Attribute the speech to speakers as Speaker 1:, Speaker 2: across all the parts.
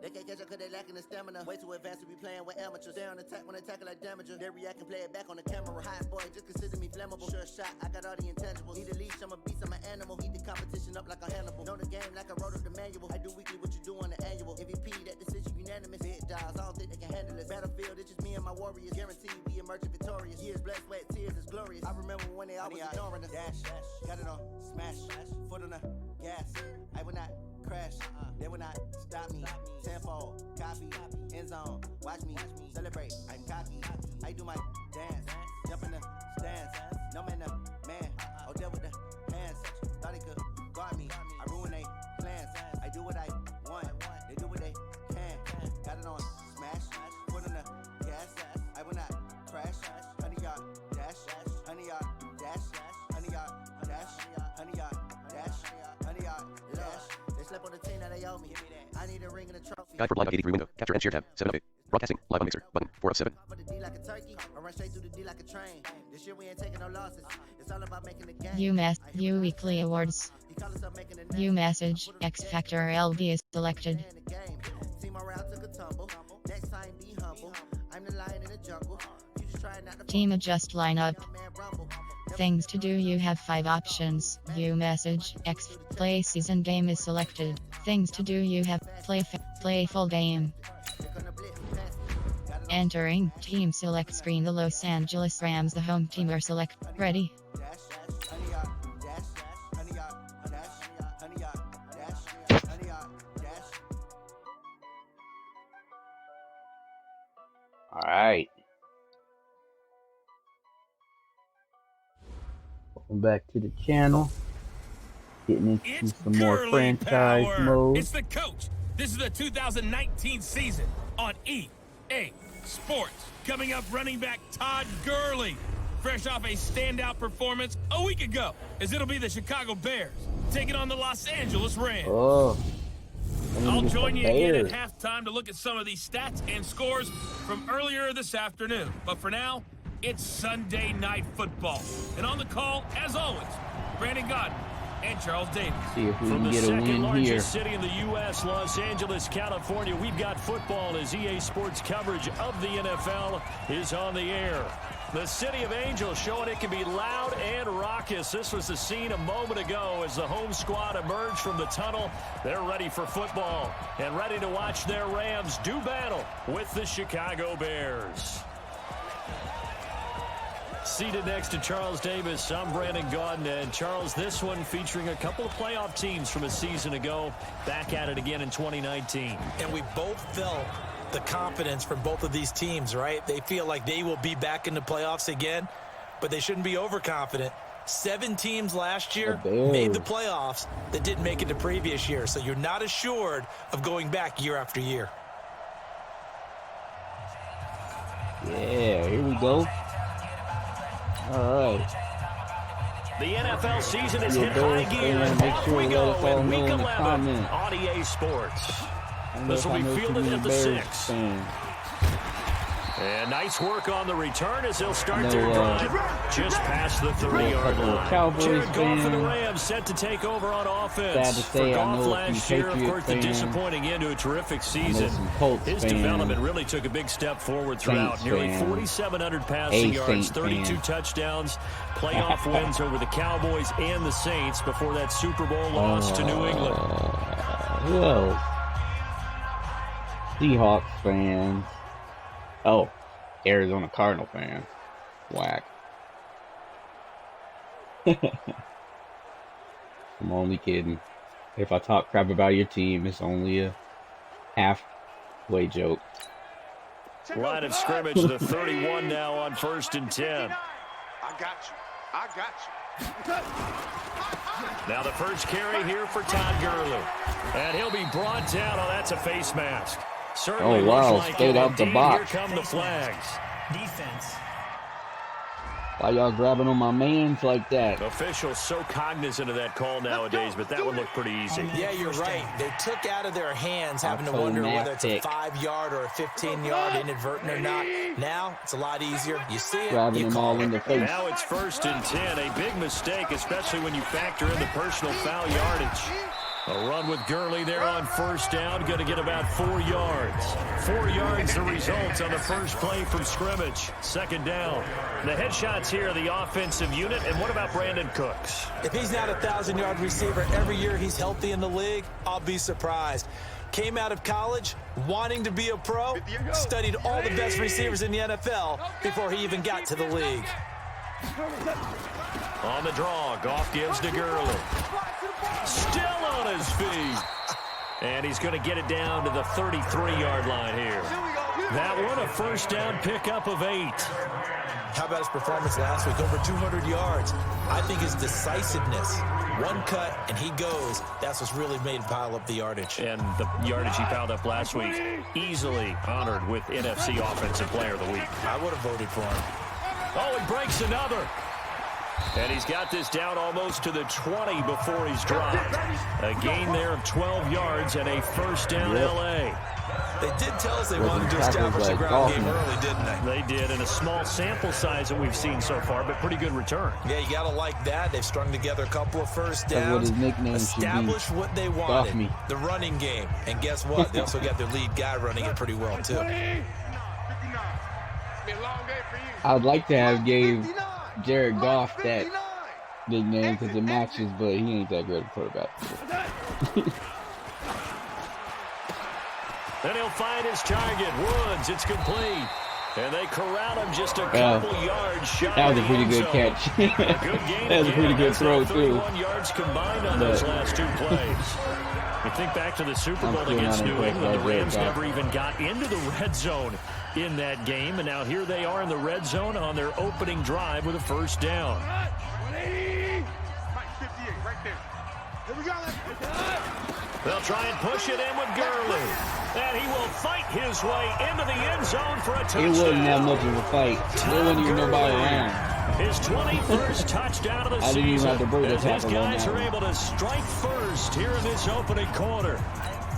Speaker 1: They can't catch up cause they lacking the stamina. Way too advanced to be playing with amateurs. They on attack when they tackle like damager. They react and play it back on the camera. Hot boy, just consider me flammable. Sure shot, I got all the intangibles. Need a leash, I'm a beast, I'm an animal. Heat the competition up like a Hannibal. Know the game like I wrote up the manual. I do weekly what you do on the annual. MVP, that decision unanimous. Big dogs, I don't think they can handle it. Battlefield, it's just me and my warriors. Guaranteed we emerge victorious. Years, blood, sweat, tears, it's glorious. I remember when they always ignoring us. Dash, got it on, smash, foot on the gas. I will not crash, they will not stop me. Tenfold, copy, end zone, watch me celebrate. I'm cocky, I do my dance, jump in the stands. No man, man, oh deal with the hands. Thought he could guard me, I ruin they plans. I do what I want, they do what they can. Got it on, smash, foot on the gas. I will not crash, 100-yard dash, 100-yard dash, 100-yard dash, 100-yard dash, 100-yard dash. They slept on the team that they owe me. I need a ring and a trophy.
Speaker 2: Guide for live 83 window. Capture and share tab. 7 of 8. Broadcasting. Live on Mixer. Button. 4 of 7.
Speaker 1: For the D like a turkey, I run straight through the D like a train. This year we ain't taking no losses. It's all about making the game.
Speaker 3: U Weekly Awards. U Message. X Factor LB is selected.
Speaker 1: Team morale took a tumble. Next time be humble. I'm the lion in the jungle. You just try not to
Speaker 3: Team adjust lineup. Things to do. You have 5 options. U Message. X Play season game is selected. Things to do. You have play full game. Entering team select screen. The Los Angeles Rams, the home team, are select. Ready.
Speaker 4: All right. Welcome back to the channel. Getting into some more franchise mode.
Speaker 5: It's the coach. This is the 2019 season on EA Sports. Coming up, running back Todd Gurley, fresh off a standout performance a week ago, as it'll be the Chicago Bears taking on the Los Angeles Rams. I'll join you again at halftime to look at some of these stats and scores from earlier this afternoon. But for now, it's Sunday Night Football. And on the call, as always, Brandon Godden and Charles Davis.
Speaker 4: See if we
Speaker 6: From
Speaker 4: can
Speaker 6: the
Speaker 4: get a win
Speaker 6: second largest
Speaker 4: here.
Speaker 6: city in the U.S., Los Angeles, California, we've got football as EA Sports coverage of the NFL is on the air. The City of Angels showing it can be loud and raucous. This was the scene a moment ago as the home squad emerged from the tunnel. They're ready for football and ready to watch their Rams do battle with the Chicago Bears. Seated next to Charles Davis, I'm Brandon Gaudin. And Charles, this one featuring a couple of playoff teams from a season ago, back at it again in 2019.
Speaker 7: And we both felt the confidence from both of these teams, right? They feel like they will be back in the playoffs again, but they shouldn't be overconfident. 7 teams last year made the playoffs that didn't make it the previous year, so you're not assured of going back year after year.
Speaker 4: Yeah, here we go. All right.
Speaker 6: The NFL season is hit high gear, and
Speaker 4: make sure
Speaker 6: we
Speaker 4: to
Speaker 6: go
Speaker 4: let us all
Speaker 6: in
Speaker 4: know
Speaker 6: Week
Speaker 4: in the
Speaker 6: 11
Speaker 4: comments.
Speaker 6: on EA Sports. This will
Speaker 4: I
Speaker 6: be
Speaker 4: know too
Speaker 6: fielded
Speaker 4: many
Speaker 6: at the
Speaker 4: Bears
Speaker 6: 6.
Speaker 4: fans.
Speaker 6: And nice work on the return as they'll start their drive just past the 30-yard line.
Speaker 4: Cowboys
Speaker 6: Jared Goff for the
Speaker 4: fans.
Speaker 6: Rams set to take over on offense.
Speaker 4: Sad to say,
Speaker 6: for
Speaker 4: I
Speaker 6: Goff
Speaker 4: know a
Speaker 6: last
Speaker 4: few
Speaker 6: year, of
Speaker 4: Patriot
Speaker 6: course, the
Speaker 4: fans.
Speaker 6: disappointing end to a terrific season.
Speaker 4: some Colts
Speaker 6: His
Speaker 4: fans.
Speaker 6: development really took a big step forward throughout.
Speaker 4: Saints
Speaker 6: Nearly
Speaker 4: fans.
Speaker 6: 4,700 passing yards,
Speaker 4: Saints
Speaker 6: 32
Speaker 4: fans.
Speaker 6: touchdowns, playoff wins over the Cowboys and the Saints before that Super Bowl loss to New England.
Speaker 4: Who else? Seahawks fans. Oh, Arizona Cardinal fans. Whack. I'm only kidding. If I talk crap about your team, it's only a halfway joke.
Speaker 6: Line of scrimmage, the 31 now on 1st and 10.
Speaker 8: I got you.
Speaker 6: Now the first carry here for Todd Gurley. And he'll be brought down. Oh, that's a face mask. Certainly
Speaker 4: wow,
Speaker 6: looks like
Speaker 4: straight
Speaker 6: it.
Speaker 4: out the
Speaker 6: Indeed,
Speaker 4: box.
Speaker 6: Here come the flags.
Speaker 9: Defense.
Speaker 4: Why y'all grabbing on my mans like that?
Speaker 6: Officials so cognizant of that call nowadays, but that one looked pretty easy.
Speaker 7: Yeah, you're right. They took out of their hands having to
Speaker 4: told
Speaker 7: wonder
Speaker 4: Matt
Speaker 7: whether it's a
Speaker 4: pick.
Speaker 7: 5-yard or a 15-yard, inadvertent or not. Now, it's a lot easier. You see it,
Speaker 4: Grabbing
Speaker 7: you
Speaker 4: them
Speaker 7: call
Speaker 4: all in
Speaker 7: it.
Speaker 4: the face.
Speaker 6: Now it's 1st and 10. A big mistake, especially when you factor in the personal foul yardage. A run with Gurley there on first down. Going to get about 4 yards. 4 yards the result on the first play from scrimmage. Second down. The headshots here, the offensive unit. And what about Brandon Cooks?
Speaker 7: If he's not a 1,000-yard receiver every year he's healthy in the league, I'll be surprised. Came out of college wanting to be a pro, studied all the best receivers in the NFL before he even got to the league.
Speaker 6: On the draw, Goff gives to Gurley. Still on his feet. And he's going to get it down to the 33-yard line here. That one, a first down pickup of 8.
Speaker 7: How about his performance last week? Over 200 yards. I think his decisiveness. One cut, and he goes. That's what's really made him pile up the yardage.
Speaker 6: And the yardage he piled up last week, easily honored with NFC Offensive Player of the Week.
Speaker 7: I would have voted for him.
Speaker 6: Oh, he breaks another. And he's got this down almost to the 20 before he's dropped. A gain there of 12 yards and a first down L.A.
Speaker 7: They did tell us they wanted to establish a ground game early, didn't they?
Speaker 6: They did, in a small sample size that we've seen so far, but pretty good return.
Speaker 7: Yeah, you got to like that. They've strung together a couple of first downs. Established what they wanted, the running game. And guess what? They also got their lead guy running it pretty well, too.
Speaker 4: I would like to have gave Jared Goff that nickname because it matches, but he ain't that great a quarterback.
Speaker 6: Then he'll find his target. Woods, it's complete. And they corral him just a couple yards shy.
Speaker 4: That was a pretty good catch. That was a pretty good throw, too.
Speaker 6: 31 yards combined on those last 2 plays. You think back to the Super Bowl against New England. The Rams never even got into the red zone in that game. And now here they are in the red zone on their opening drive with a first down. They'll try and push it in with Gurley. And he will fight his way into the end zone for a touchdown.
Speaker 4: It wasn't that much of a fight. There wasn't even nobody around.
Speaker 6: His 21st touchdown of the season.
Speaker 4: I didn't even have to break the
Speaker 6: His
Speaker 4: tackle on
Speaker 6: guys
Speaker 4: that
Speaker 6: are
Speaker 4: one.
Speaker 6: able to strike first here in this opening quarter.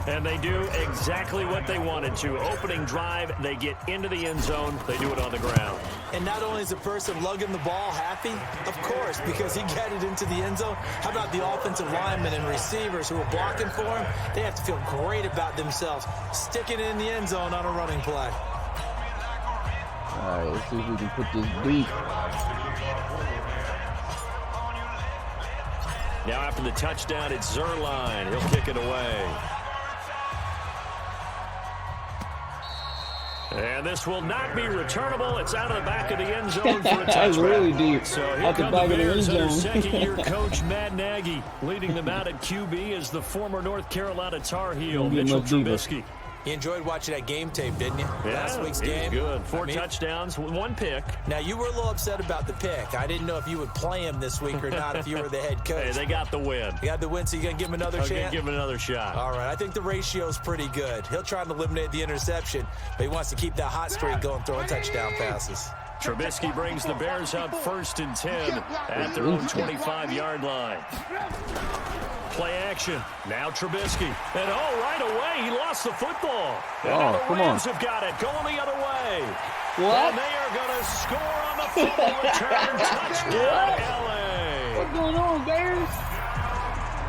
Speaker 6: And they do exactly what they wanted to. Opening drive, they get into the end zone. They do it on the ground.
Speaker 7: And not only is the person lugging the ball happy, of course, because he got it into the end zone. How about the offensive linemen and receivers who are blocking for him? They have to feel great about themselves, sticking it in the end zone on a running play.
Speaker 4: All right, let's see if we can put this deep.
Speaker 6: Now after the touchdown, it's Zerline. He'll kick it away. And this will not be returnable. It's out of the back of the end zone for a touchback.
Speaker 4: That's really deep.
Speaker 6: So here
Speaker 4: Out the
Speaker 6: come
Speaker 4: back
Speaker 6: the
Speaker 4: of the
Speaker 6: Bears
Speaker 4: end
Speaker 6: under
Speaker 4: zone.
Speaker 6: second-year coach Matt Nagy. Leading them out at QB is the former North Carolina Tar Heel, Mitchell Trubisky.
Speaker 7: You enjoyed watching that game tape, didn't you?
Speaker 6: Yeah,
Speaker 7: Last week's game.
Speaker 6: Good. 4 touchdowns, 1 pick.
Speaker 7: Now, you were a little upset about the pick. I didn't know if you would play him this week or not if you were the head coach.
Speaker 6: Hey, they got the win.
Speaker 7: You got the win, so you're going to give him another chance?
Speaker 6: I'm going to give him another shot.
Speaker 7: All right, I think the ratio's pretty good. He'll try to eliminate the interception, but he wants to keep that hot streak going, throwing touchdown passes.
Speaker 6: Trubisky brings the Bears up 1st and 10 at their own 25-yard line. Play action. Now Trubisky. And right away, he lost the football. And now the Rams have got it. Going the other way.
Speaker 4: What?
Speaker 6: And they are going to score on the fumble return. Touchdown, LA.
Speaker 4: What's going on, Bears?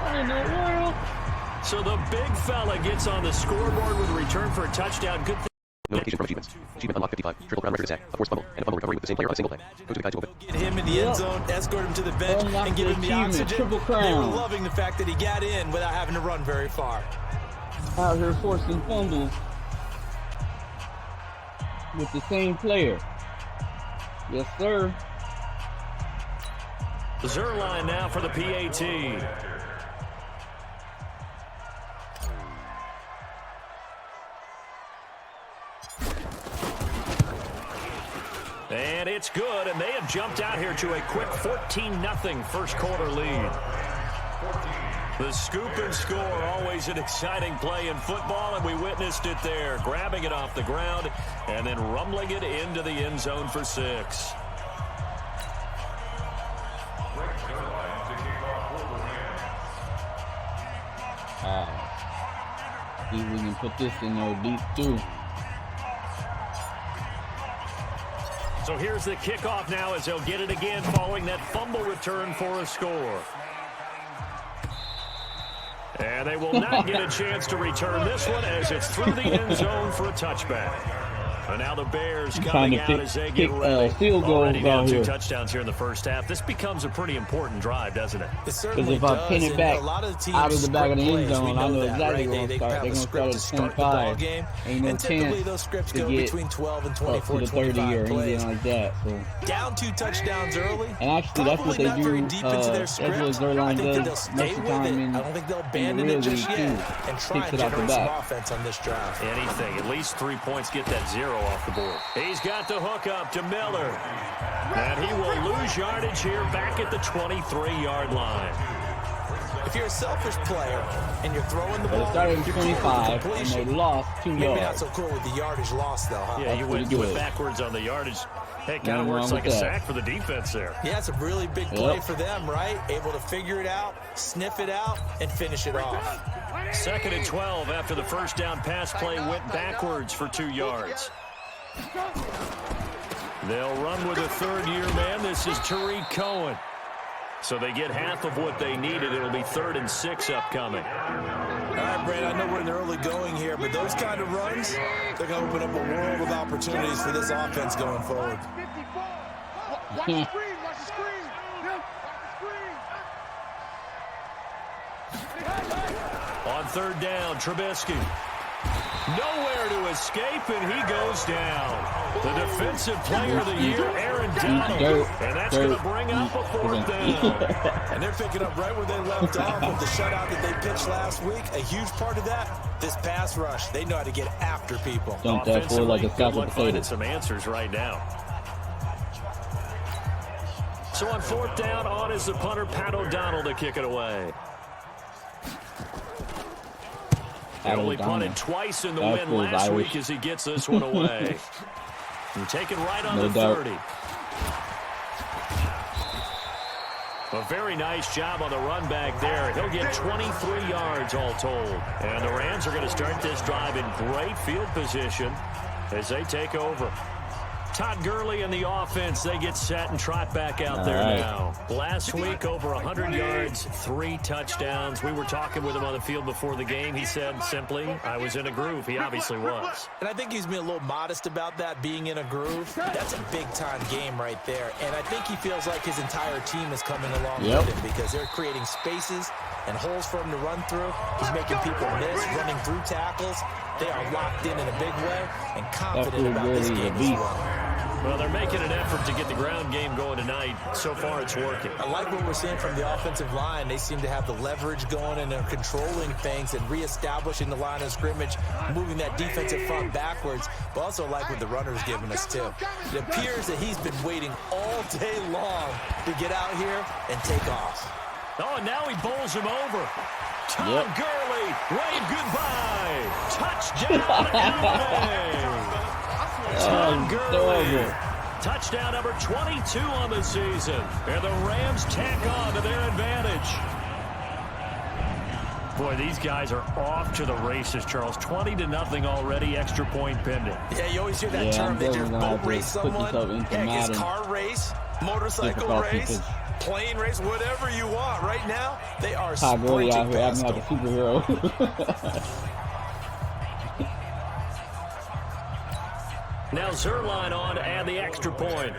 Speaker 4: What in the world?
Speaker 6: So the big fella gets on the scoreboard with a return for a touchdown. Good thing.
Speaker 2: Notification from achievements. Achievement unlocked 55. Triple Crown record sack. A forced fumble. And a fumble recovery with the same player on a single play. Go to the guide to open.
Speaker 7: Get him in the end zone, escort him to the bench, and give him the oxygen.
Speaker 4: Triple
Speaker 7: They
Speaker 4: crown.
Speaker 7: were loving the fact that he got in without having to run very far.
Speaker 4: Out here forcing fumbles with the same player. Yes, sir.
Speaker 6: Zerline now for the PAT. And it's good, and they have jumped out here to a quick 14-0 first quarter lead. The scoop and score, always an exciting play in football, and we witnessed it there, grabbing it off the ground and then rumbling it into the end zone for 6.
Speaker 4: See if we can put this in there deep, too.
Speaker 6: So here's the kickoff now as they'll get it again following that fumble return for a score. And they will not get a chance to return this one as it's through the end zone for a touchback. And now the Bears coming out as they get ready.
Speaker 4: Field goals
Speaker 6: Already down
Speaker 4: out
Speaker 6: 2
Speaker 4: here.
Speaker 6: touchdowns here in the first half. This becomes a pretty important drive, doesn't it?
Speaker 7: It certainly
Speaker 4: Because if I pin it back
Speaker 7: a lot of the teams
Speaker 4: out of the back of the end
Speaker 7: plays,
Speaker 4: zone,
Speaker 7: we
Speaker 4: I know
Speaker 7: that,
Speaker 4: exactly
Speaker 7: right?
Speaker 4: where
Speaker 7: They
Speaker 4: they're
Speaker 7: have
Speaker 4: going
Speaker 7: a
Speaker 4: to
Speaker 7: script to
Speaker 4: start
Speaker 7: start the ball
Speaker 4: 25.
Speaker 7: game.
Speaker 4: Ain't no
Speaker 7: And typically
Speaker 4: chance
Speaker 7: those scripts
Speaker 4: to
Speaker 7: go
Speaker 4: get
Speaker 7: between 12 and
Speaker 4: up to
Speaker 7: 24,
Speaker 4: the 30 or
Speaker 7: 25 plays.
Speaker 4: anything like that. So.
Speaker 7: Down 2 touchdowns early.
Speaker 4: And actually, that's what
Speaker 7: Probably
Speaker 4: they
Speaker 7: not
Speaker 4: do.
Speaker 7: very deep into their
Speaker 4: That's what
Speaker 7: script. I
Speaker 4: Zerline
Speaker 7: think that they'll
Speaker 4: does
Speaker 7: stay
Speaker 4: most of the
Speaker 7: with
Speaker 4: time
Speaker 7: it.
Speaker 4: in
Speaker 7: I don't think they'll
Speaker 4: the
Speaker 7: abandon
Speaker 4: real
Speaker 7: it just
Speaker 4: league,
Speaker 7: yet
Speaker 4: too.
Speaker 7: and try
Speaker 4: Takes
Speaker 7: and
Speaker 4: it out the
Speaker 7: generate some
Speaker 4: back.
Speaker 7: offense on this drive.
Speaker 6: Anything. At least 3 points. Get that 0 off the board. He's got the hook up to Miller. And he will lose yardage here back at the 23-yard line.
Speaker 7: If you're a selfish player and you're throwing the
Speaker 4: But
Speaker 7: ball,
Speaker 4: it started at
Speaker 7: you're cool with
Speaker 4: 25,
Speaker 7: completion.
Speaker 4: and they lost 2
Speaker 7: Maybe
Speaker 4: yards.
Speaker 7: not so cool with the yardage loss, though, huh?
Speaker 6: Yeah, you went
Speaker 4: pretty good.
Speaker 6: backwards on the yardage. Hey, it kind of
Speaker 4: Nothing
Speaker 6: works
Speaker 4: wrong
Speaker 6: like a
Speaker 4: with that.
Speaker 6: sack for the defense there.
Speaker 7: Yeah, it's a really big play for them, right? Able to figure it out, sniff it out, and finish it off.
Speaker 6: 2nd and 12 after the first down pass play went backwards for 2 yards. They'll run with a third-year man. This is Tariq Cohen. So they get half of what they needed. It'll be 3rd and 6 upcoming.
Speaker 7: All right, Brad, I know we're in the early going here, but those kind of runs, they're going to open up a world of opportunities for this offense going forward.
Speaker 8: Watch the screen. Watch the screen.
Speaker 6: On 3rd down, Trubisky. Nowhere to escape, and he goes down. The defensive player of the year, Aaron Donald. And that's going to bring up a 4th down.
Speaker 7: And they're picking up right where they left off with the shutout that they pitched last week. A huge part of that, this pass rush. They know how to get after people.
Speaker 4: Dump that forward like a sack of
Speaker 6: Good finding
Speaker 4: potatoes.
Speaker 6: some answers right now. So on 4th down, on is the punter, Pat O'Donnell, to kick it away. He only punted twice in the win last week as he gets this one away. And taken right on the 30. A very nice job on the run back there. He'll get 23 yards all told. And the Rams are going to start this drive in great field position as they take over. Todd Gurley and the offense, they get set and trot back out there now. Last week, over 100 yards, 3 touchdowns. We were talking with him on the field before the game. He said simply, I was in a groove. He obviously was.
Speaker 7: And I think he's been a little modest about that, being in a groove. That's a big-time game right there. And I think he feels like his entire team is coming along with him because they're creating spaces and holes for him to run through. He's making people miss, running through tackles. They are locked in a big way and confident about this game as well.
Speaker 6: Well, they're making an effort to get the ground game going tonight. So far, it's working.
Speaker 7: I like what we're seeing from the offensive line. They seem to have the leverage going, and they're controlling things and reestablishing the line of scrimmage, moving that defensive front backwards, but also like what the runner's giving us, too. It appears that he's been waiting all day long to get out here and take off.
Speaker 6: Oh, and now he bowls him over. Todd Gurley, wave goodbye. Touchdown, LA. Todd Gurley. Touchdown number 22 on the season. And the Rams tack on to their advantage. Boy, these guys are off to the races, Charles. 20-0 already, extra point pending.
Speaker 7: Yeah, you always hear that term. They just boat race someone. Heck, it's car race, motorcycle race, plane race, whatever you want. Right now, they are sprinting
Speaker 4: out here
Speaker 7: past
Speaker 4: acting like a superhero.
Speaker 6: Now Zerline on to add the extra point.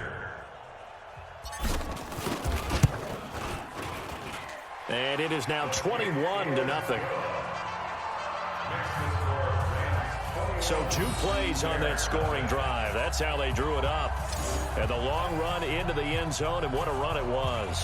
Speaker 6: And it is now 21-0. So 2 plays on that scoring drive. That's how they drew it up. And the long run into the end zone, and what a run it was.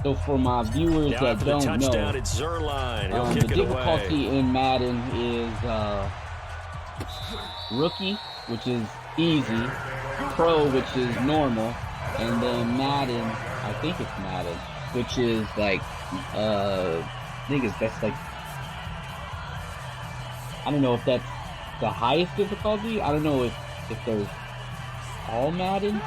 Speaker 4: So for my viewers
Speaker 6: now
Speaker 4: that don't know,
Speaker 6: it's Zerline. He'll
Speaker 4: the
Speaker 6: kick it
Speaker 4: difficulty
Speaker 6: away.
Speaker 4: in Madden is Rookie, which is easy, Pro, which is normal, and then Madden, I think it's Madden, which is like, I think that's like, I don't know if that's the highest difficulty. I don't know if there's all Madden.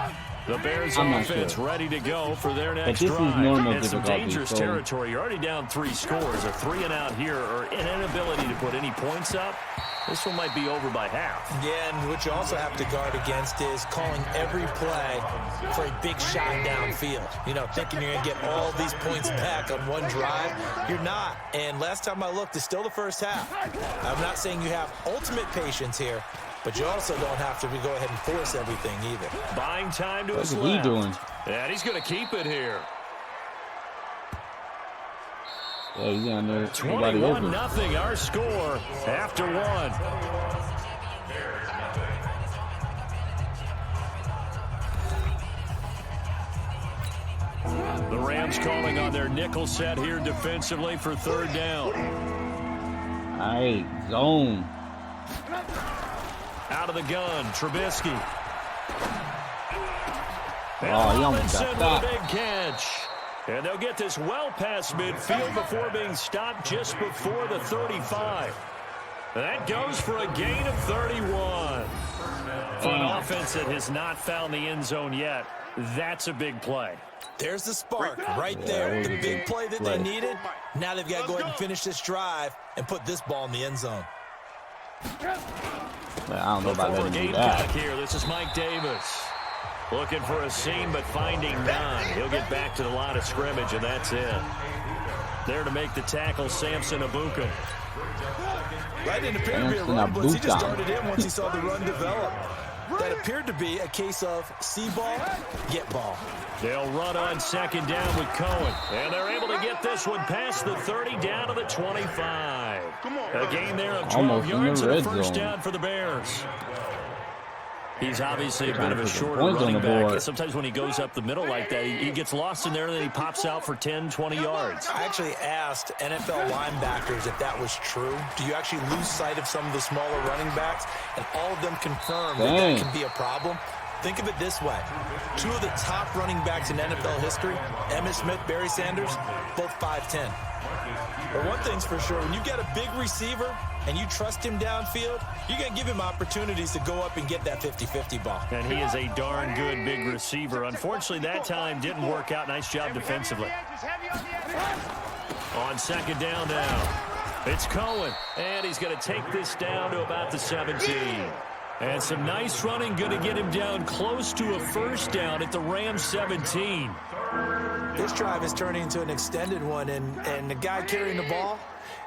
Speaker 6: The Bears
Speaker 4: I'm not
Speaker 6: offense
Speaker 4: sure.
Speaker 6: ready to go for their next
Speaker 4: this is
Speaker 6: drive.
Speaker 4: normal
Speaker 6: And some
Speaker 4: difficulty,
Speaker 6: dangerous
Speaker 4: so-
Speaker 6: territory. You're already down 3 scores. A 3 and out here, or an inability to put any points up. This one might be over by half.
Speaker 7: Yeah, and what you also have to guard against is calling every play for a big shot downfield. You know, thinking you're going to get all these points back on one drive. You're not. And last time I looked, it's still the first half. I'm not saying you have ultimate patience here, but you also don't have to go ahead and force everything either.
Speaker 6: Buying time to his
Speaker 4: What's he
Speaker 6: left.
Speaker 4: doing?
Speaker 6: And he's going to keep it here.
Speaker 4: Yeah, he's down there. Nobody over.
Speaker 6: 21-0 our score after 1. The Rams calling on their nickel set here defensively for 3rd down.
Speaker 4: All right, zone.
Speaker 6: Out of the gun, Trubisky.
Speaker 4: Oh, he almost got
Speaker 6: Robinson with a
Speaker 4: stopped.
Speaker 6: big catch. And they'll get this well past midfield before being stopped just before the 35. That goes for a gain of 31. For an offense that has not found the end zone yet, that's a big play.
Speaker 7: There's the spark right there. The big play that they needed. Now they've got to go ahead and finish this drive and put this ball in the end zone.
Speaker 4: I don't know about letting him do
Speaker 6: Gamecock
Speaker 4: that.
Speaker 6: here. This is Mike Davis. Looking for a seam, but finding none. He'll get back to the line of scrimmage, and that's it. There to make the tackle, Samson Abuka.
Speaker 7: Right, it appeared to be a run blitz. He just started in once he saw the run develop. That appeared to be a case of see ball, get ball.
Speaker 6: They'll run on 2nd down with Cohen. And they're able to get this one past the 30 down to the 25. A gain there of 12
Speaker 4: Almost in the
Speaker 6: yards and a
Speaker 4: red
Speaker 6: first
Speaker 4: zone.
Speaker 6: down for the Bears. He's obviously a bit of a
Speaker 4: put the
Speaker 6: shorter
Speaker 4: points on
Speaker 6: running
Speaker 4: the
Speaker 6: back.
Speaker 4: board.
Speaker 6: Sometimes when he goes up the middle like that, he gets lost in there, and then he pops out for 10, 20 yards.
Speaker 7: I actually asked NFL linebackers if that was true. Do you actually lose sight of some of the smaller running backs? And all of them confirmed that that can be a problem. Think of it this way. 2 of the top running backs in NFL history, Emmitt Smith, Barry Sanders, both 5'10". But one thing's for sure, when you get a big receiver and you trust him downfield, you're going to give him opportunities to go up and get that 50-50 ball.
Speaker 6: And he is a darn good big receiver. Unfortunately, that time didn't work out. Nice job defensively. On 2nd down now, it's Cohen. And he's going to take this down to about the 17. And some nice running, going to get him down close to a first down at the Rams 17.
Speaker 7: This drive is turning into an extended one, and the guy carrying the ball,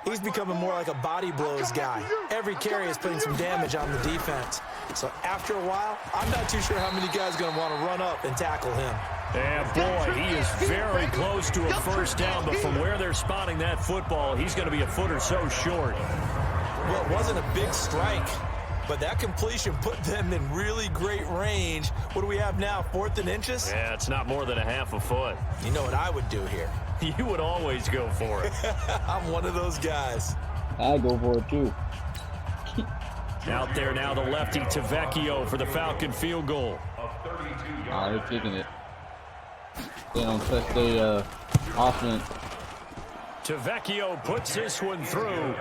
Speaker 7: he's becoming more like a body blows guy. Every carry is putting some damage on the defense. So after a while, I'm not too sure how many guys are going to want to run up and tackle him.
Speaker 6: And boy, he is very close to a first down, but from where they're spotting that football, he's going to be a foot or so short.
Speaker 7: Well, it wasn't a big strike, but that completion put them in really great range. What do we have now, 4th and inches?
Speaker 6: Yeah, it's not more than a half a foot.
Speaker 7: You know what I would do here?
Speaker 6: You would always go for it.
Speaker 7: I'm one of those guys.
Speaker 4: I go for it too.
Speaker 6: Out there now, the lefty Tavecchio for the Falcon field goal.
Speaker 4: Oh, they're kicking it. They don't touch the offense.
Speaker 6: Tavecchio puts this one through.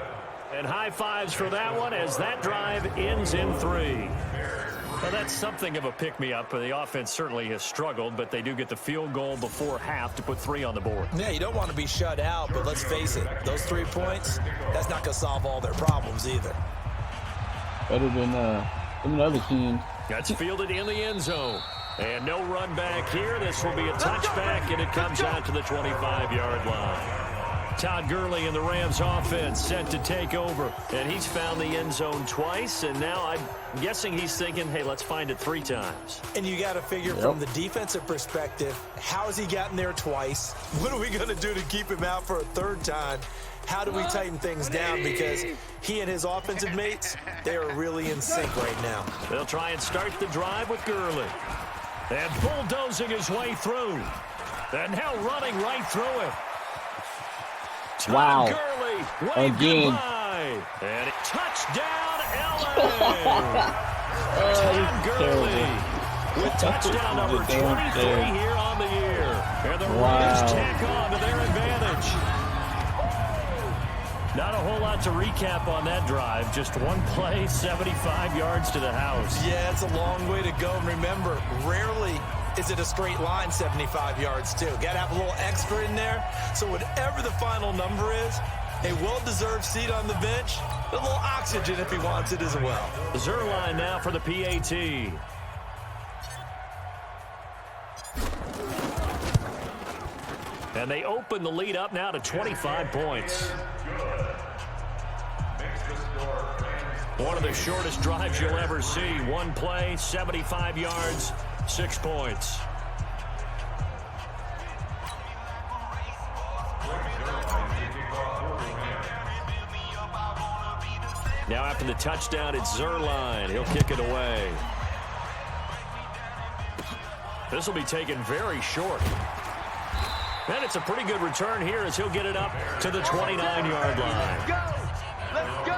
Speaker 6: And high fives for that one as that drive ends in 3. Well, that's something of a pick-me-up. The offense certainly has struggled, but they do get the field goal before half to put 3 on the board.
Speaker 7: Yeah, you don't want to be shut out, but let's face it, those 3 points, that's not going to solve all their problems either.
Speaker 4: Better than some of the other teams.
Speaker 6: That's fielded in the end zone. And no run back here. This will be a touchback, and it comes out to the 25-yard line. Todd Gurley and the Rams offense set to take over. And he's found the end zone twice, and now I'm guessing he's thinking, hey, let's find it 3 times.
Speaker 7: And you got to figure from the defensive perspective, how has he gotten there twice? What are we going to do to keep him out for a 3rd time? How do we tighten things down? Because he and his offensive mates, they are really in sync right now.
Speaker 6: They'll try and start the drive with Gurley. And bulldozing his way through. And now running right through it.
Speaker 4: Wow.
Speaker 6: Gurley,
Speaker 4: again.
Speaker 6: And a touchdown, LA. Todd Gurley with touchdown number 23 here on the year. And the Rams tack on to their advantage. Not a whole lot to recap on that drive. Just one play, 75 yards to the house.
Speaker 7: Yeah, it's a long way to go. And remember, rarely is it a straight line 75 yards, too? Got to have a little extra in there. So whatever the final number is, a well-deserved seat on the bench, a little oxygen if he wants it as well.
Speaker 6: Zerline now for the PAT. And they open the lead up now to 25 points. One of the shortest drives you'll ever see. One play, 75 yards, 6 points. Now after the touchdown, it's Zerline. He'll kick it away. This will be taken very short. And it's a pretty good return here as he'll get it up to the 29-yard line.
Speaker 8: Let's go!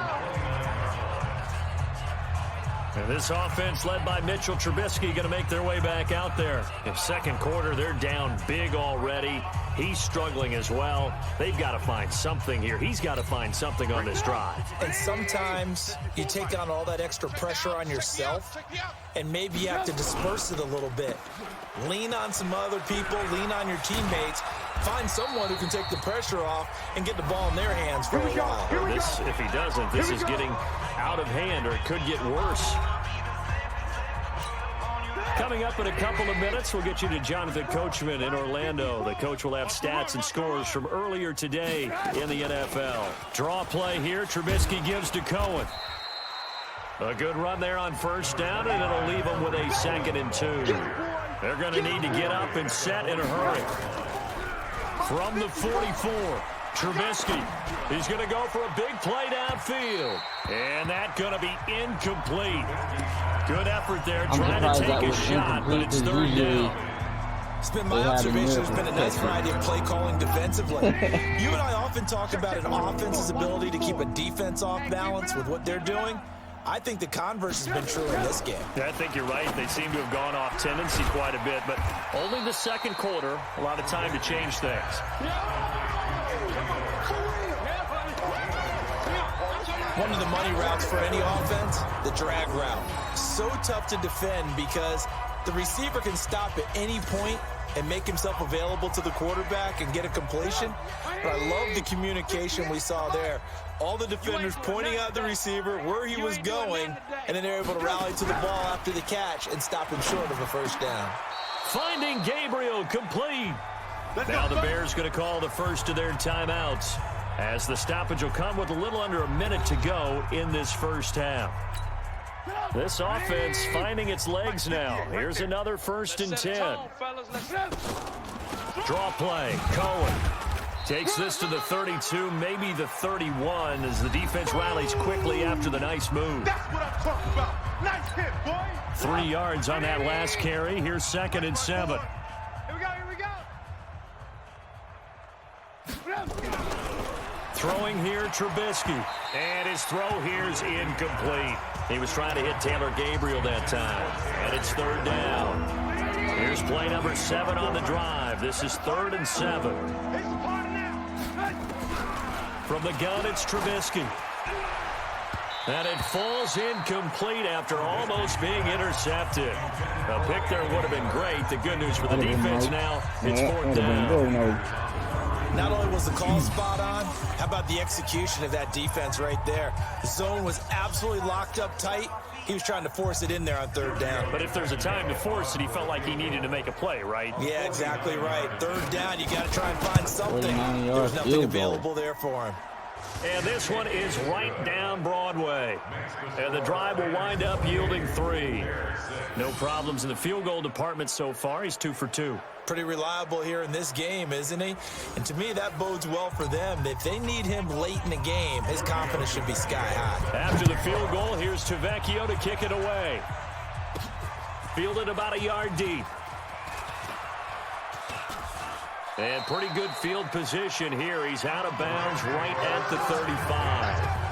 Speaker 6: And this offense led by Mitchell Trubisky going to make their way back out there. In second quarter, they're down big already. He's struggling as well. They've got to find something here. He's got to find something on this drive.
Speaker 7: And sometimes you take on all that extra pressure on yourself, and maybe you have to disperse it a little bit. Lean on some other people, lean on your teammates, find someone who can take the pressure off and get the ball in their hands for a while.
Speaker 6: This, if he doesn't, this is getting out of hand, or it could get worse. Coming up in a couple of minutes, we'll get you to Jonathan Coachman in Orlando. The coach will have stats and scores from earlier today in the NFL. Draw play here. Trubisky gives to Cohen. A good run there on first down, and it'll leave them with a 2nd and 2. They're going to need to get up and set in a hurry. From the 44, Trubisky. He's going to go for a big play downfield. And that's going to be incomplete. Good effort there, trying to take a shot, but it's 3rd down.
Speaker 7: It's been my observation. There's been a nice variety of play calling defensively. You and I often talk about an offense's ability to keep a defense off balance with what they're doing. I think the converse has been true in this game.
Speaker 6: Yeah, I think you're right. They seem to have gone off tendency quite a bit, but only the second quarter, a lot of time to change things.
Speaker 7: One of the money routes for any offense, the drag route. So tough to defend because the receiver can stop at any point and make himself available to the quarterback and get a completion. But I love the communication we saw there. All the defenders pointing out the receiver, where he was going, and then they're able to rally to the ball after the catch and stop him short of a first down.
Speaker 6: Finding Gabriel complete. Now the Bears going to call the first of their timeouts, as the stoppage will come with a little under a minute to go in this first half. This offense finding its legs now. Here's another 1st and 10. Draw play. Cohen takes this to the 32, maybe the 31, as the defense rallies quickly after the nice move.
Speaker 8: That's what I'm talking about. Nice hit, boy.
Speaker 6: 3 yards on that last carry. Here's 2nd and 7.
Speaker 8: Here we go, here we go.
Speaker 6: Throwing here, Trubisky. And his throw here is incomplete. He was trying to hit Taylor Gabriel that time. And it's 3rd down. Here's play number 7 on the drive. This is 3rd and 7. From the gun, it's Trubisky. And it falls incomplete after almost being intercepted. A pick there would have been great. The good news for the defense now, it's 4th down.
Speaker 7: Not only was the call spot on, how about the execution of that defense right there? The zone was absolutely locked up tight. He was trying to force it in there on 3rd down.
Speaker 6: But if there's a time to force it, he felt like he needed to make a play, right?
Speaker 7: Yeah, exactly right. 3rd down, you got to try and find something. There was nothing available there for him.
Speaker 6: And this one is right down Broadway. And the drive will wind up yielding 3. No problems in the field goal department so far. He's 2 for 2.
Speaker 7: Pretty reliable here in this game, isn't he? And to me, that bodes well for them. If they need him late in the game, his confidence should be sky high.
Speaker 6: After the field goal, here's Tavecchio to kick it away. Fielded about a yard deep. And pretty good field position here. He's out of bounds right at the 35.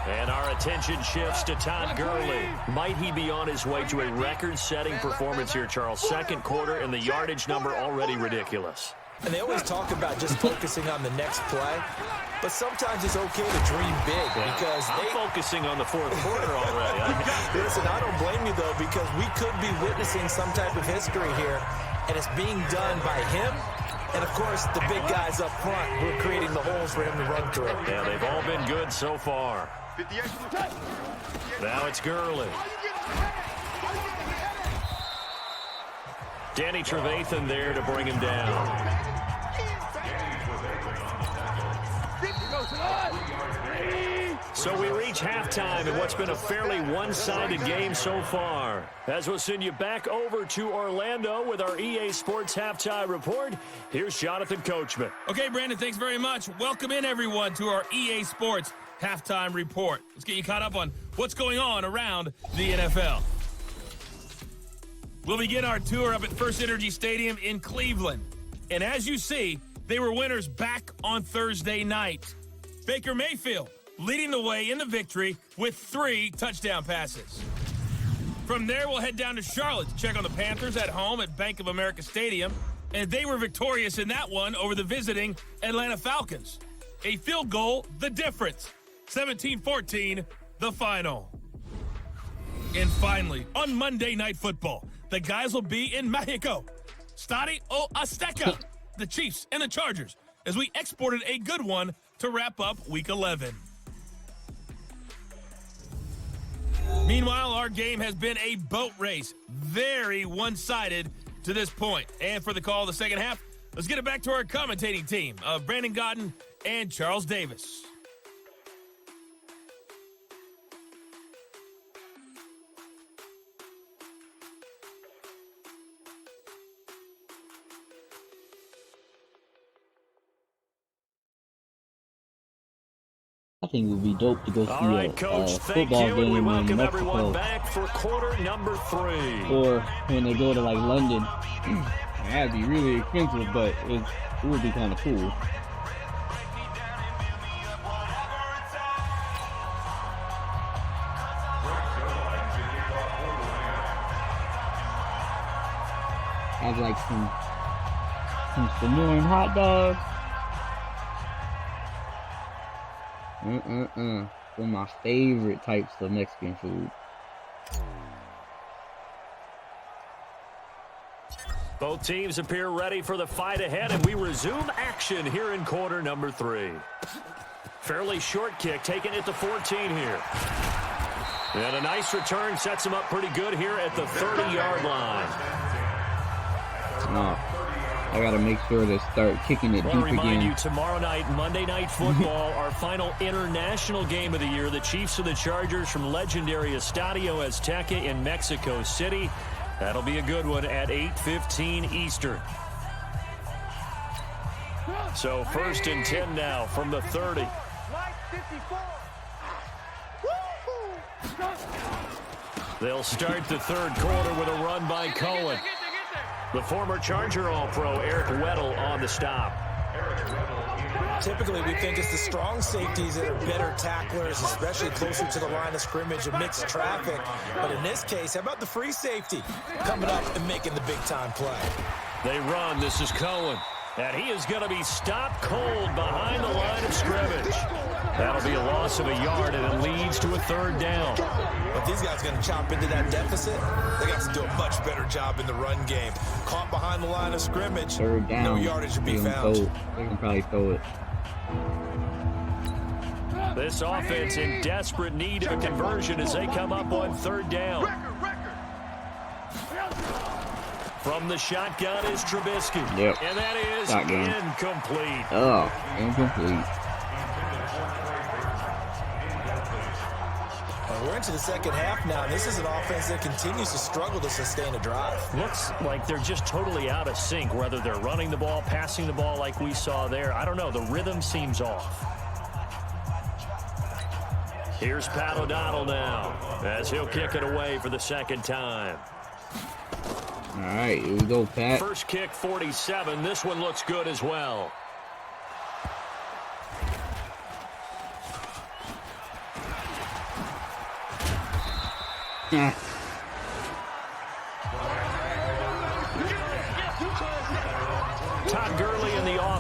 Speaker 6: And our attention shifts to Todd Gurley. Might he be on his way to a record-setting performance here, Charles? Second quarter, and the yardage number already ridiculous.
Speaker 7: And they always talk about just focusing on the next play. But sometimes it's okay to dream big because
Speaker 6: I'm focusing on the fourth quarter already.
Speaker 7: Listen, I don't blame you, though, because we could be witnessing some type of history here, and it's being done by him and, of course, the big guys up front who are creating the holes for him to run through.
Speaker 6: Yeah, they've all been good so far. Now it's Gurley. Danny Trevathan there to bring him down. So we reach halftime in what's been a fairly one-sided game so far. As we'll send you back over to Orlando with our EA Sports Halftime Report, here's Jonathan Coachman.
Speaker 5: Okay, Brandon, thanks very much. Welcome in, everyone, to our EA Sports Halftime Report. Let's get you caught up on what's going on around the NFL. We'll begin our tour up at First Energy Stadium in Cleveland. And as you see, they were winners back on Thursday night. Baker Mayfield leading the way in the victory with 3 touchdown passes. From there, we'll head down to Charlotte to check on the Panthers at home at Bank of America Stadium. And they were victorious in that one over the visiting Atlanta Falcons. A field goal, the difference. 17-14, the final. And finally, on Monday Night Football, the guys will be in Mexico. Stadi o Azteca, the Chiefs and the Chargers, as we exported a good one to wrap up Week 11. Meanwhile, our game has been a boat race, very one-sided to this point. And for the call of the second half, let's get it back to our commentating team of Brandon Godden and Charles Davis.
Speaker 4: I think it would be dope to go see
Speaker 6: All right, Coach,
Speaker 4: a
Speaker 6: thank
Speaker 4: football
Speaker 6: you, and we
Speaker 4: game in
Speaker 6: welcome
Speaker 4: Mexico.
Speaker 6: everyone back for quarter number 3.
Speaker 4: Or when they go to like London. That'd be really expensive, but it would be kind of cool. Have like some Samoan hot dogs. One of my favorite types of Mexican food.
Speaker 6: Both teams appear ready for the fight ahead, and we resume action here in quarter number 3. Fairly short kick, taking it to 14 here. And a nice return sets him up pretty good here at the 30-yard line.
Speaker 4: I got to make sure to start kicking it deep again.
Speaker 6: I want to remind you, tomorrow night, Monday Night Football, our final international game of the year, the Chiefs and the Chargers from legendary Estadio Azteca in Mexico City. That'll be a good one at 8:15 Eastern. So 1st and 10 now from the 30. They'll start the third quarter with a run by Cohen. The former Charger All-Pro Eric Weddle on the stop.
Speaker 7: Typically, we think it's the strong safeties that are better tacklers, especially closer to the line of scrimmage amidst traffic. But in this case, how about the free safety coming up and making the big-time play?
Speaker 6: They run. This is Cohen. And he is going to be stopped cold behind the line of scrimmage. That'll be a loss of a yard, and it leads to a third down.
Speaker 7: If these guys are going to chop into that deficit, they got to do a much better job in the run game. Caught behind the line of scrimmage,
Speaker 4: third down.
Speaker 7: No yardage to be found.
Speaker 4: They can probably throw it.
Speaker 6: This offense in desperate need of a conversion as they come up on third down. From the shotgun is Trubisky.
Speaker 4: Yep.
Speaker 6: And that is incomplete.
Speaker 4: Oh, incomplete.
Speaker 7: We're into the second half now. This is an offense that continues to struggle to sustain a drive.
Speaker 6: Looks like they're just totally out of sync, whether they're running the ball, passing the ball like we saw there. I don't know. The rhythm seems off. Here's Pat O'Donnell now as he'll kick it away for the second time.
Speaker 4: All right, here we go, Pat.
Speaker 6: First kick, 47. This one looks good as well. Todd Gurley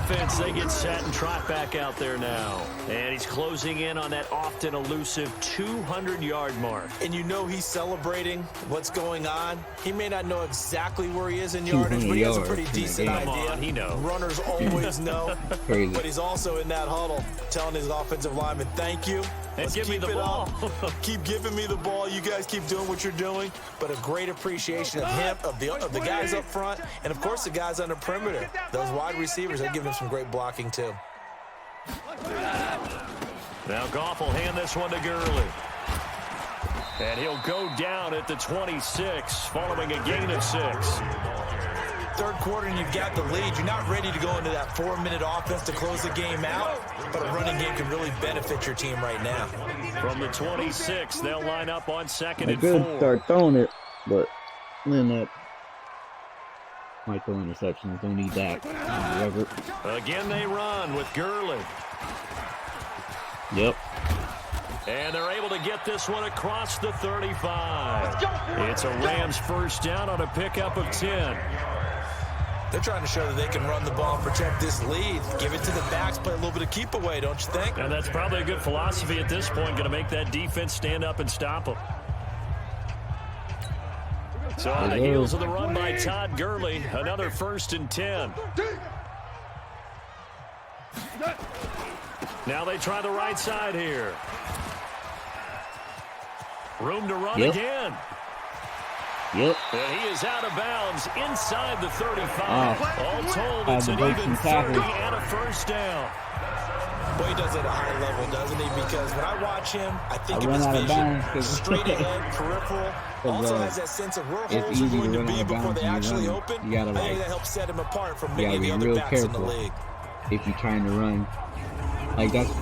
Speaker 6: offense, they get set and trot back out there now. And he's closing in on that often elusive 200-yard mark.
Speaker 7: And you know he's celebrating what's going on. He may not know exactly where he is in yardage, but he has a pretty decent idea.
Speaker 6: Come on, he knows.
Speaker 7: Runners always know.
Speaker 4: Crazy.
Speaker 7: But he's also in that huddle telling his offensive lineman, thank you.
Speaker 6: And give me the ball.
Speaker 7: Keep giving me the ball. You guys keep doing what you're doing. But a great appreciation of him, of the guys up front, and, of course, the guys on the perimeter. Those wide receivers, they're giving him some great blocking, too.
Speaker 6: Now Goff will hand this one to Gurley. And he'll go down at the 26, following a gain of 6.
Speaker 7: Third quarter and you've got the lead. You're not ready to go into that 4-minute offense to close the game out, but a running game can really benefit your team right now.
Speaker 6: From the 26, they'll line up on 2nd and
Speaker 4: Good
Speaker 6: 4.
Speaker 4: start throwing it, but then that might throw interceptions. Don't need that.
Speaker 6: Again, they run with Gurley.
Speaker 4: Yep.
Speaker 6: And they're able to get this one across the 35. It's a Rams first down on a pickup of 10.
Speaker 7: They're trying to show that they can run the ball and protect this lead. Give it to the backs, play a little bit of keep away, don't you think?
Speaker 6: And that's probably a good philosophy at this point, going to make that defense stand up and stop them. So on the heels of the run by Todd Gurley, another 1st and 10. Now they try the right side here. Room to run again.
Speaker 4: Yep.
Speaker 6: And he is out of bounds inside the 35. All told, it's an even 30 and a first down.
Speaker 7: Boy, he does it at a high level, doesn't he? Because when I watch him, I think of his vision, straight ahead, peripheral. Also has that sense of where holes are going to be before they actually open. I think that helps set him apart from many of the other backs in the league.
Speaker 4: If you're trying to run, like that's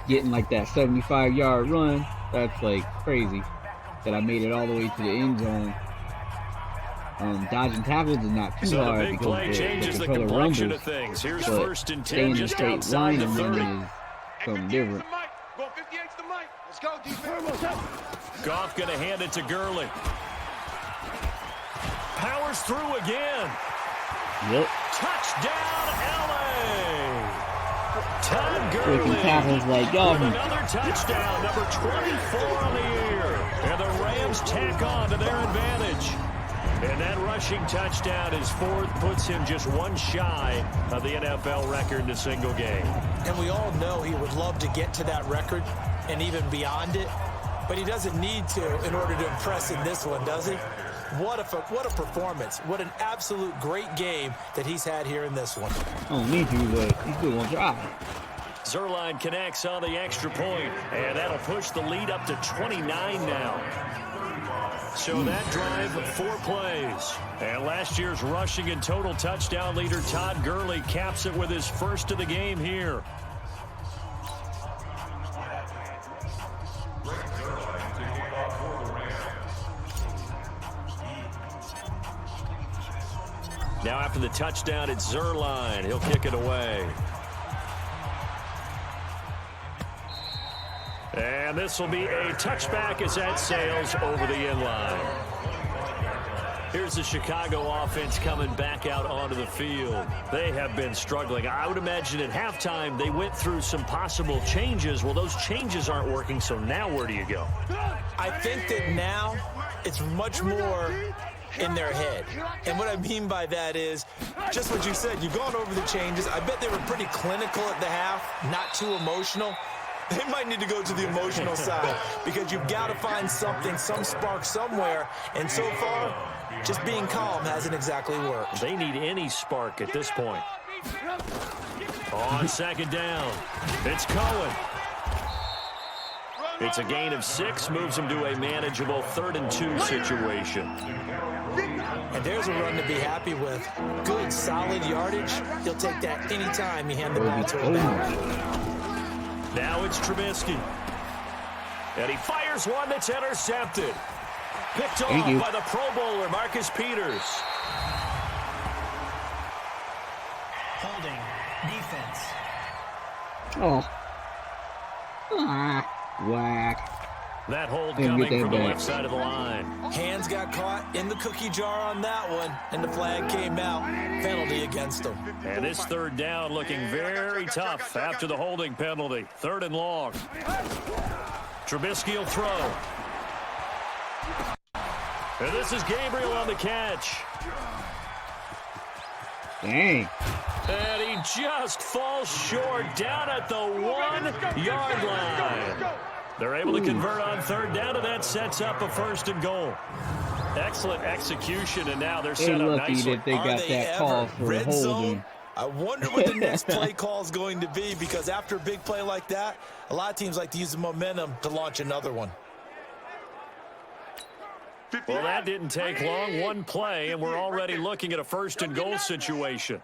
Speaker 4: getting like that 75-yard run, that's like crazy. That I made it all the way to the end zone. Dodging tackles is not too hard
Speaker 6: big
Speaker 4: because
Speaker 6: play changes the complexion of things. Here's 1st and 10 just outside the 30.
Speaker 4: Is something different.
Speaker 8: Go 58's the mic. Let's go, defense.
Speaker 6: Goff going to hand it to Gurley. Powers through again.
Speaker 4: Yep.
Speaker 6: Touchdown, L.A. Todd Gurley
Speaker 4: tackles like y'all.
Speaker 6: with another touchdown, number 24 on the year. And the Rams tack on to their advantage. And that rushing touchdown is 4th, puts him just one shy of the NFL record in a single game.
Speaker 7: And we all know he would love to get to that record and even beyond it, but he doesn't need to in order to impress in this one, does he? What a performance. What an absolute great game that he's had here in this one.
Speaker 4: Oh, me too, but he's still going to try.
Speaker 6: Zerline connects on the extra point, and that'll push the lead up to 29 now. So that drive, 4 plays. And last year's rushing and total touchdown leader, Todd Gurley, caps it with his first of the game here. Now after the touchdown, it's Zerline. He'll kick it away. And this will be a touchback as that sails over the inline. Here's the Chicago offense coming back out onto the field. They have been struggling. I would imagine at halftime they went through some possible changes. Well, those changes aren't working, so now where do you go?
Speaker 7: I think that now it's much more in their head. And what I mean by that is just what you said. You've gone over the changes. I bet they were pretty clinical at the half, not too emotional. They might need to go to the emotional side because you've got to find something, some spark somewhere. And so far, just being calm hasn't exactly worked.
Speaker 6: They need any spark at this point. On 2nd down, it's Cohen. It's a gain of 6, moves him to a manageable 3rd and 2 situation.
Speaker 7: And there's a run to be happy with. Good, solid yardage. He'll take that anytime you hand the ball to him.
Speaker 6: Now it's Trubisky. And he fires one that's intercepted. Picked off by the Pro Bowler, Marcus Peters.
Speaker 9: Holding. Defense.
Speaker 4: Oh. Whack.
Speaker 6: That hold coming from the left side of the line.
Speaker 7: Hands got caught in the cookie jar on that one, and the flag came out. Penalty against them.
Speaker 6: And this third down looking very tough after the holding penalty. 3rd and long. Trubisky will throw. And this is Gabriel on the catch.
Speaker 4: Dang.
Speaker 6: And he just falls short down at the 1-yard line. They're able to convert on 3rd down, and that sets up a 1st and goal. Excellent execution, and now they're set up nicely.
Speaker 4: That they got that call for
Speaker 7: red
Speaker 4: holding.
Speaker 7: Zone? I wonder what the next play call is going to be, because after a big play like that, a lot of teams like to use the momentum to launch another one.
Speaker 6: Well, that didn't take long. One play, and we're already looking at a 1st and goal situation.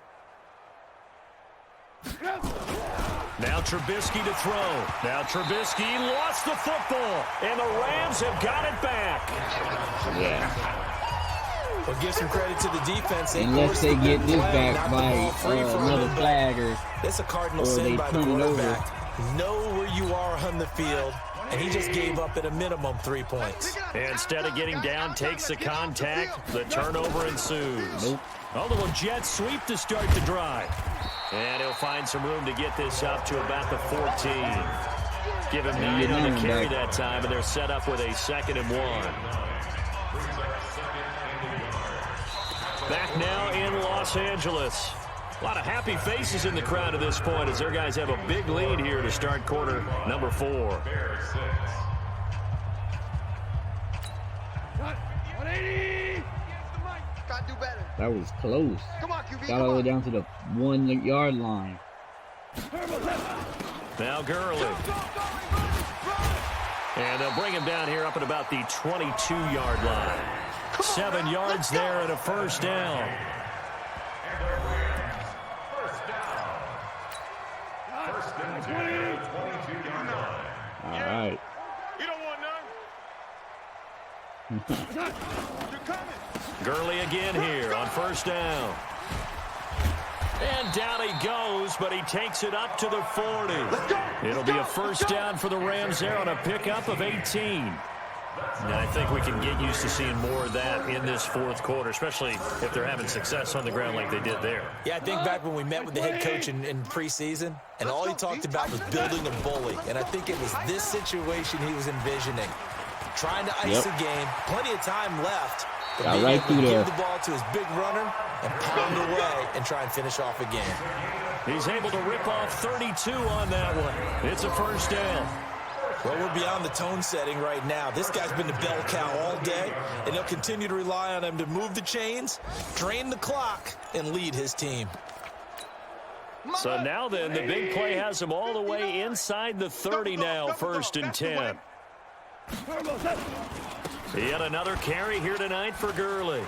Speaker 6: Now Trubisky to throw. Now Trubisky lost the football, and the Rams have got it back.
Speaker 4: Yeah.
Speaker 7: Well, give some credit to the defense.
Speaker 4: Unless they get this back by another flag or
Speaker 7: it's a cardinal sin by the quarterback. Know where you are on the field, and he just gave up at a minimum 3 points.
Speaker 6: And instead of getting down, takes the contact. The turnover ensues.
Speaker 4: Nope.
Speaker 6: Oh, the little jet sweep to start the drive. And he'll find some room to get this up to about the 14. Give him 9 on the carry that time, and they're set up with a 2nd and 1. Back now in Los Angeles. A lot of happy faces in the crowd at this point as their guys have a big lead here to start quarter number 4.
Speaker 8: 180. Got to do better.
Speaker 4: that was close.
Speaker 8: Come on, QB.
Speaker 4: Got all the way down to the 1-yard line.
Speaker 6: Now Gurley. And they'll bring him down here up at about the 22-yard line. 7 yards there and a 1st down.
Speaker 4: All right.
Speaker 8: You don't want none. You're coming.
Speaker 6: Gurley again here on 1st down. And down he goes, but he takes it up to the 40. It'll be a 1st down for the Rams there on a pickup of 18. And I think we can get used to seeing more of that in this 4th quarter, especially if they're having success on the ground like they did there.
Speaker 7: Yeah, I think back when we met with the head coach in preseason, and all he talked about was building a bully. And I think it was this situation he was envisioning. Trying to ice the game, plenty of time left.
Speaker 4: Got right through there.
Speaker 7: Give the ball to his big runner and pound away and try and finish off a game.
Speaker 6: He's able to rip off 32 on that one. It's a 1st down.
Speaker 7: Well, we're beyond the tone setting right now. This guy's been the bell cow all day, and he'll continue to rely on him to move the chains, drain the clock, and lead his team.
Speaker 6: So now then, the big play has him all the way inside the 30 now, 1st and 10. Yet another carry here tonight for Gurley.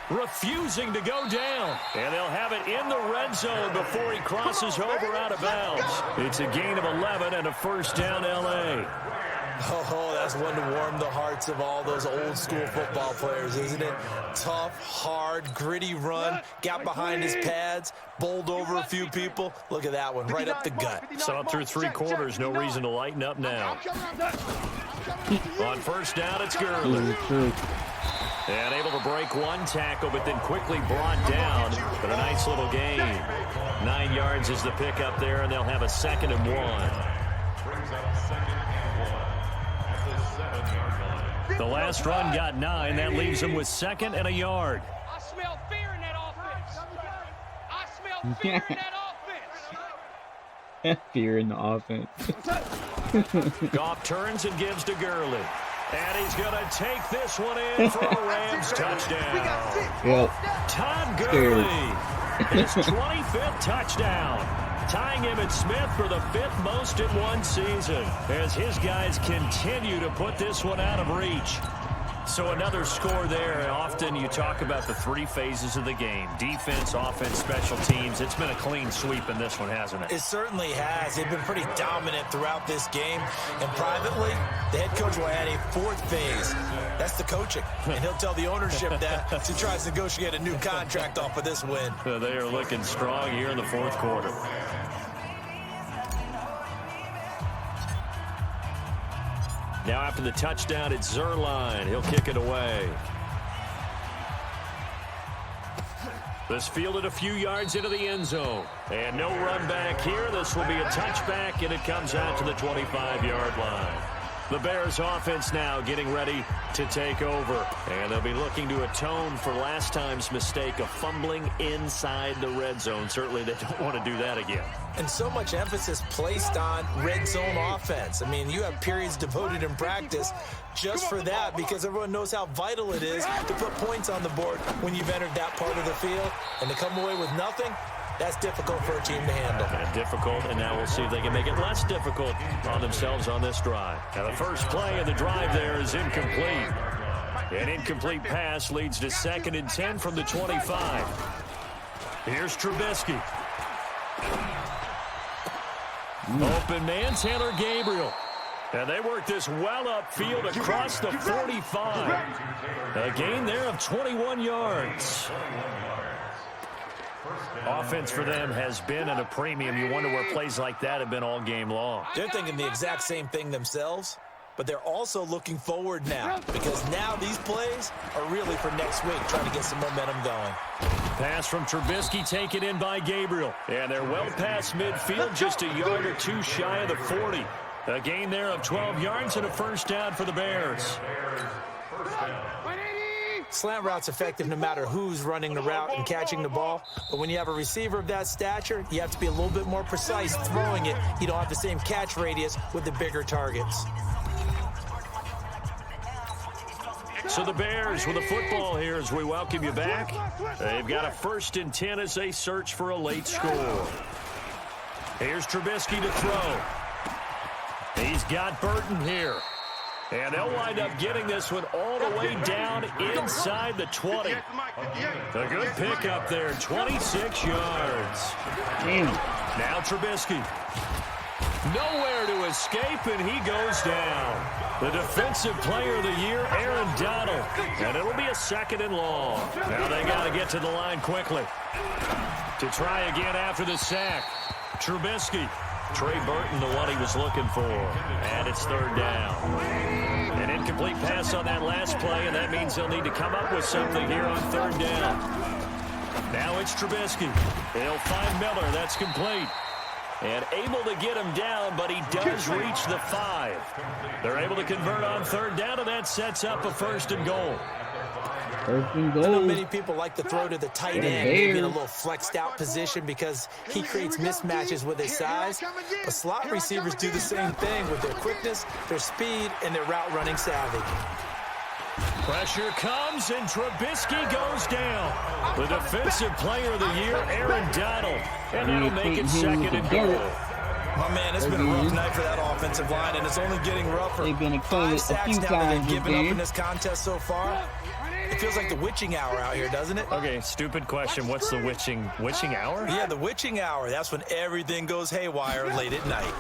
Speaker 6: Refusing to go down. And they'll have it in the red zone before he crosses over out of bounds. It's a gain of 11 and a 1st down L.A.
Speaker 7: Oh, that's one to warm the hearts of all those old school football players, isn't it? Tough, hard, gritty run. Got behind his pads, bowled over a few people. Look at that one, right up the gut.
Speaker 6: So through 3 quarters, no reason to lighten up now. On 1st down, it's Gurley. And able to break one tackle, but then quickly brought down. But a nice little gain. 9 yards is the pickup there, and they'll have a 2nd and 1. The last run got 9. That leaves them with 2nd and a yard.
Speaker 8: I smell fear in that offense. I smell fear in that offense.
Speaker 4: Fear in the offense.
Speaker 6: Goff turns and gives to Gurley. And he's going to take this one in for a Rams touchdown.
Speaker 4: Yep.
Speaker 6: Todd Gurley, his 25th touchdown. Tying Emmitt Smith for the 5th most in one season as his guys continue to put this one out of reach. So another score there. Often you talk about the 3 phases of the game. Defense, offense, special teams. It's been a clean sweep in this one, hasn't it?
Speaker 7: It certainly has. They've been pretty dominant throughout this game. And privately, the head coach will add a 4th phase. That's the coaching. And he'll tell the ownership that as he tries to negotiate a new contract off of this win.
Speaker 6: They are looking strong here in the 4th quarter. Now after the touchdown, it's Zerline. He'll kick it away. This fielded a few yards into the end zone. And no run back here. This will be a touchback, and it comes out to the 25-yard line. The Bears offense now getting ready to take over. And they'll be looking to atone for last time's mistake of fumbling inside the red zone. Certainly they don't want to do that again.
Speaker 7: And so much emphasis placed on red zone offense. I mean, you have periods devoted in practice just for that because everyone knows how vital it is to put points on the board when you've entered that part of the field. And to come away with nothing, that's difficult for a team to handle.
Speaker 6: And difficult, and now we'll see if they can make it less difficult on themselves on this drive. Now the first play of the drive there is incomplete. An incomplete pass leads to 2nd and 10 from the 25. Here's Trubisky. Open man, Taylor Gabriel. And they work this well upfield across the 45. A gain there of 21 yards. Offense for them has been at a premium. You wonder where plays like that have been all game long.
Speaker 7: They're thinking the exact same thing themselves, but they're also looking forward now because now these plays are really for next week, trying to get some momentum going.
Speaker 6: Pass from Trubisky taken in by Gabriel. And they're well past midfield, just a yard or two shy of the 40. A gain there of 12 yards and a first down for the Bears.
Speaker 7: Slant route's effective no matter who's running the route and catching the ball. But when you have a receiver of that stature, you have to be a little bit more precise throwing it. You don't have the same catch radius with the bigger targets.
Speaker 6: So the Bears with the football here as we welcome you back. They've got a 1st and 10 as they search for a late score. Here's Trubisky to throw. He's got Burton here. And they'll wind up getting this one all the way down inside the 20. A good pickup there, 26 yards. Now Trubisky. Nowhere to escape, and he goes down. The defensive player of the year, Aaron Donald. And it'll be a 2nd and long. Now they got to get to the line quickly. To try again after the sack. Trubisky. Trey Burton, the one he was looking for. And it's 3rd down. An incomplete pass on that last play, and that means they'll need to come up with something here on 3rd down. Now it's Trubisky. They'll find Miller. That's complete. And able to get him down, but he does reach the 5. They're able to convert on 3rd down, and that sets up a 1st and goal.
Speaker 7: I know many people like to throw to the tight end, maybe in a little flexed out position because he creates mismatches with his size. But slot receivers do the same thing with their quickness, their speed, and their route running savvy.
Speaker 6: Pressure comes, and Trubisky goes down. The defensive player of the year, Aaron Donald. And that'll make it 2nd and goal.
Speaker 7: My man, it's been a rough night for that offensive line, and it's only getting rougher.
Speaker 4: They've been
Speaker 7: 5 sacks now that they've given up
Speaker 4: game.
Speaker 7: in this contest so far. It feels like the witching hour out here, doesn't it?
Speaker 6: Okay, stupid question. What's the witching hour?
Speaker 7: Yeah, the witching hour. That's when everything goes haywire late at night.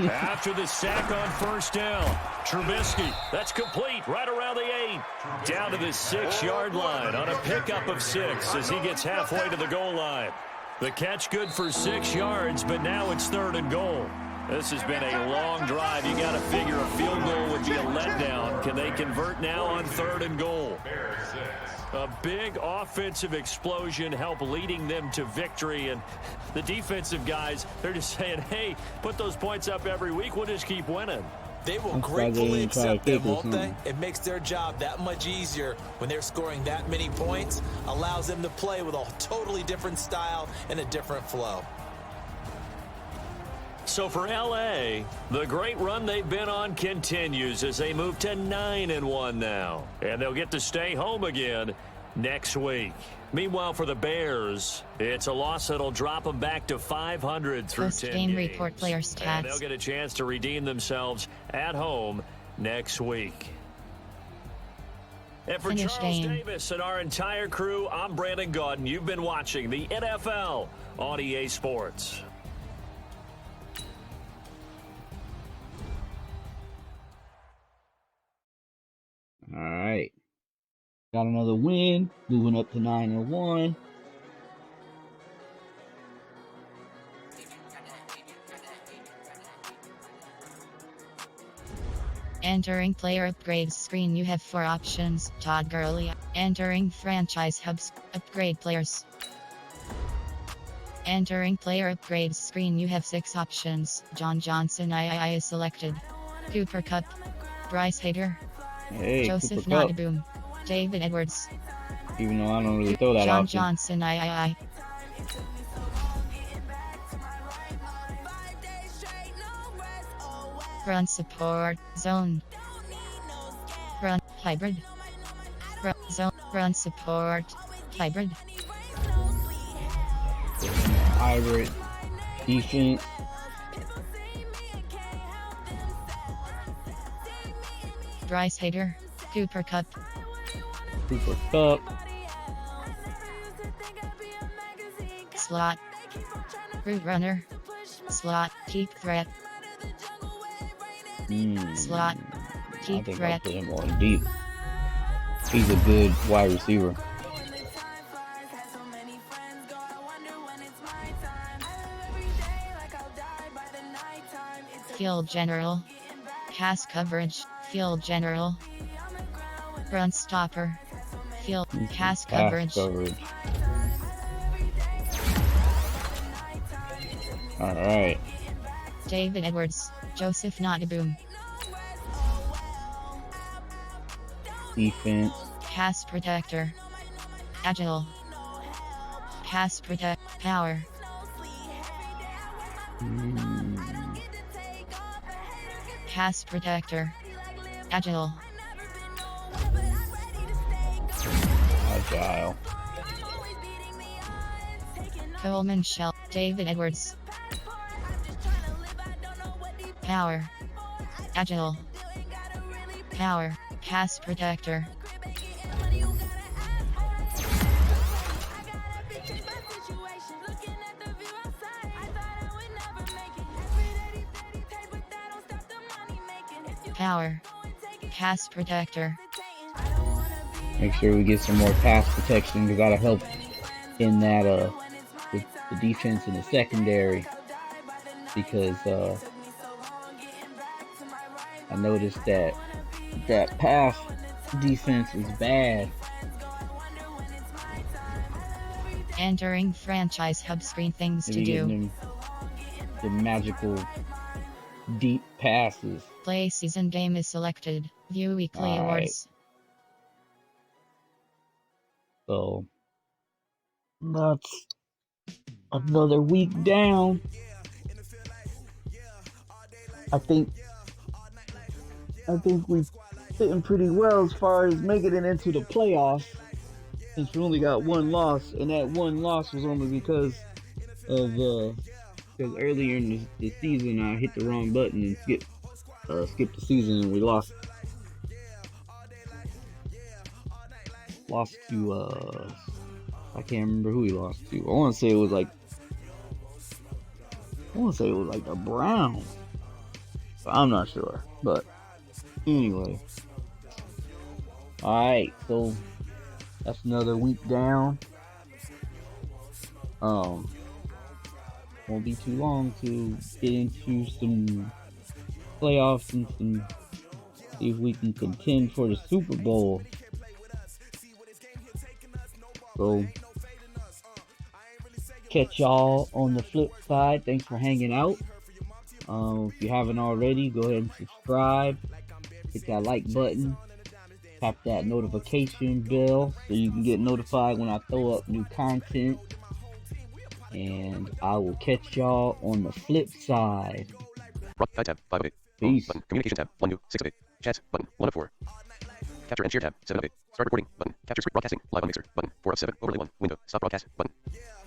Speaker 6: After the sack on 1st down, Trubisky, that's complete right around the 8. Down to the 6-yard line on a pickup of 6 as he gets halfway to the goal line. The catch good for 6 yards, but now it's 3rd and goal. This has been a long drive. You got to figure a field goal would be a letdown. Can they convert now on 3rd and goal? A big offensive explosion help leading them to victory. And the defensive guys, they're just saying, hey, put those points up every week. We'll just keep winning.
Speaker 7: They will gratefully accept them, won't they? It makes their job that much easier when they're scoring that many points. Allows them to play with a totally different style and a different flow.
Speaker 6: So for L.A., the great run they've been on continues as they move to 9-1 now. And they'll get to stay home again next week. Meanwhile, for the Bears, it's a loss that'll drop them back to 500 through 10
Speaker 3: Game
Speaker 6: games.
Speaker 3: report player stats.
Speaker 6: And they'll get a chance to redeem themselves at home next week. And for
Speaker 3: Finish
Speaker 6: Charles
Speaker 3: game.
Speaker 6: Davis and our entire crew, I'm Brandon Gaudin. You've been watching the NFL on EA Sports.
Speaker 4: All right. Got another win. Moving up to 9-1.
Speaker 3: Entering player upgrades screen, you have 4 options. Todd Gurley. Entering franchise hubs. Upgrade players. Entering player upgrades screen, you have 6 options. John Johnson II is selected. Cooper Cup. Bryce Hager.
Speaker 4: Hey,
Speaker 3: Joseph
Speaker 4: Cooper Kupp.
Speaker 3: Notaboom. David Edwards.
Speaker 4: Even though I don't really throw that
Speaker 3: John
Speaker 4: often.
Speaker 3: Johnson II. Run support zone. Run hybrid. Run zone. Run support hybrid.
Speaker 4: Hybrid defense.
Speaker 3: Bryce Hager. Cooper Cup.
Speaker 4: Cooper Kupp.
Speaker 3: Slot. Route runner. Slot. Deep threat. Slot.
Speaker 4: I
Speaker 3: Deep
Speaker 4: think I'll
Speaker 3: threat.
Speaker 4: put him on deep. He's a good wide receiver.
Speaker 3: Field general. Pass coverage. Field general. Run stopper. Field pass coverage.
Speaker 4: Alright.
Speaker 3: David Edwards. Joseph Notaboom.
Speaker 4: Defense.
Speaker 3: Pass protector. Agile. Pass protect. Power. Pass protector. Agile.
Speaker 4: Agile.
Speaker 3: Coleman Shell. David Edwards. Power. Agile. Power. Pass protector. Power. Pass protector.
Speaker 4: Make sure we get some more pass protection. We gotta help in that with the defense in the secondary, because I noticed that pass defense is bad.
Speaker 3: Entering franchise hub screen, things to do.
Speaker 4: The magical deep passes.
Speaker 3: Play season game is selected. View weekly awards.
Speaker 4: So that's another week down. I think we're sitting pretty well as far as making it into the playoffs, since we only got 1 loss, and that 1 loss was only because earlier in the season I hit the wrong button and skipped the season, and we lost to I can't remember who we lost to. I want to say it was like the Browns, but I'm not sure. But anyway, all right, so that's another week down. Won't be too long to get into some playoffs and see if we can contend for the Super Bowl. So catch y'all on the flip side. Thanks for hanging out. If you haven't already, go ahead and subscribe. Hit that like button. Tap that notification bell so you can get notified when I throw up new content. And I will catch y'all on the flip side.
Speaker 2: Guide tab 5 of 8.
Speaker 4: Peace.
Speaker 2: Button. Communication tab 1 new 6 of 8. Chat button 1 of 4. Capture and share tab 7 of 8. Start recording button. Capture screen broadcasting live on Mixer button 4 of 7. Overlay 1 window. Stop broadcast button.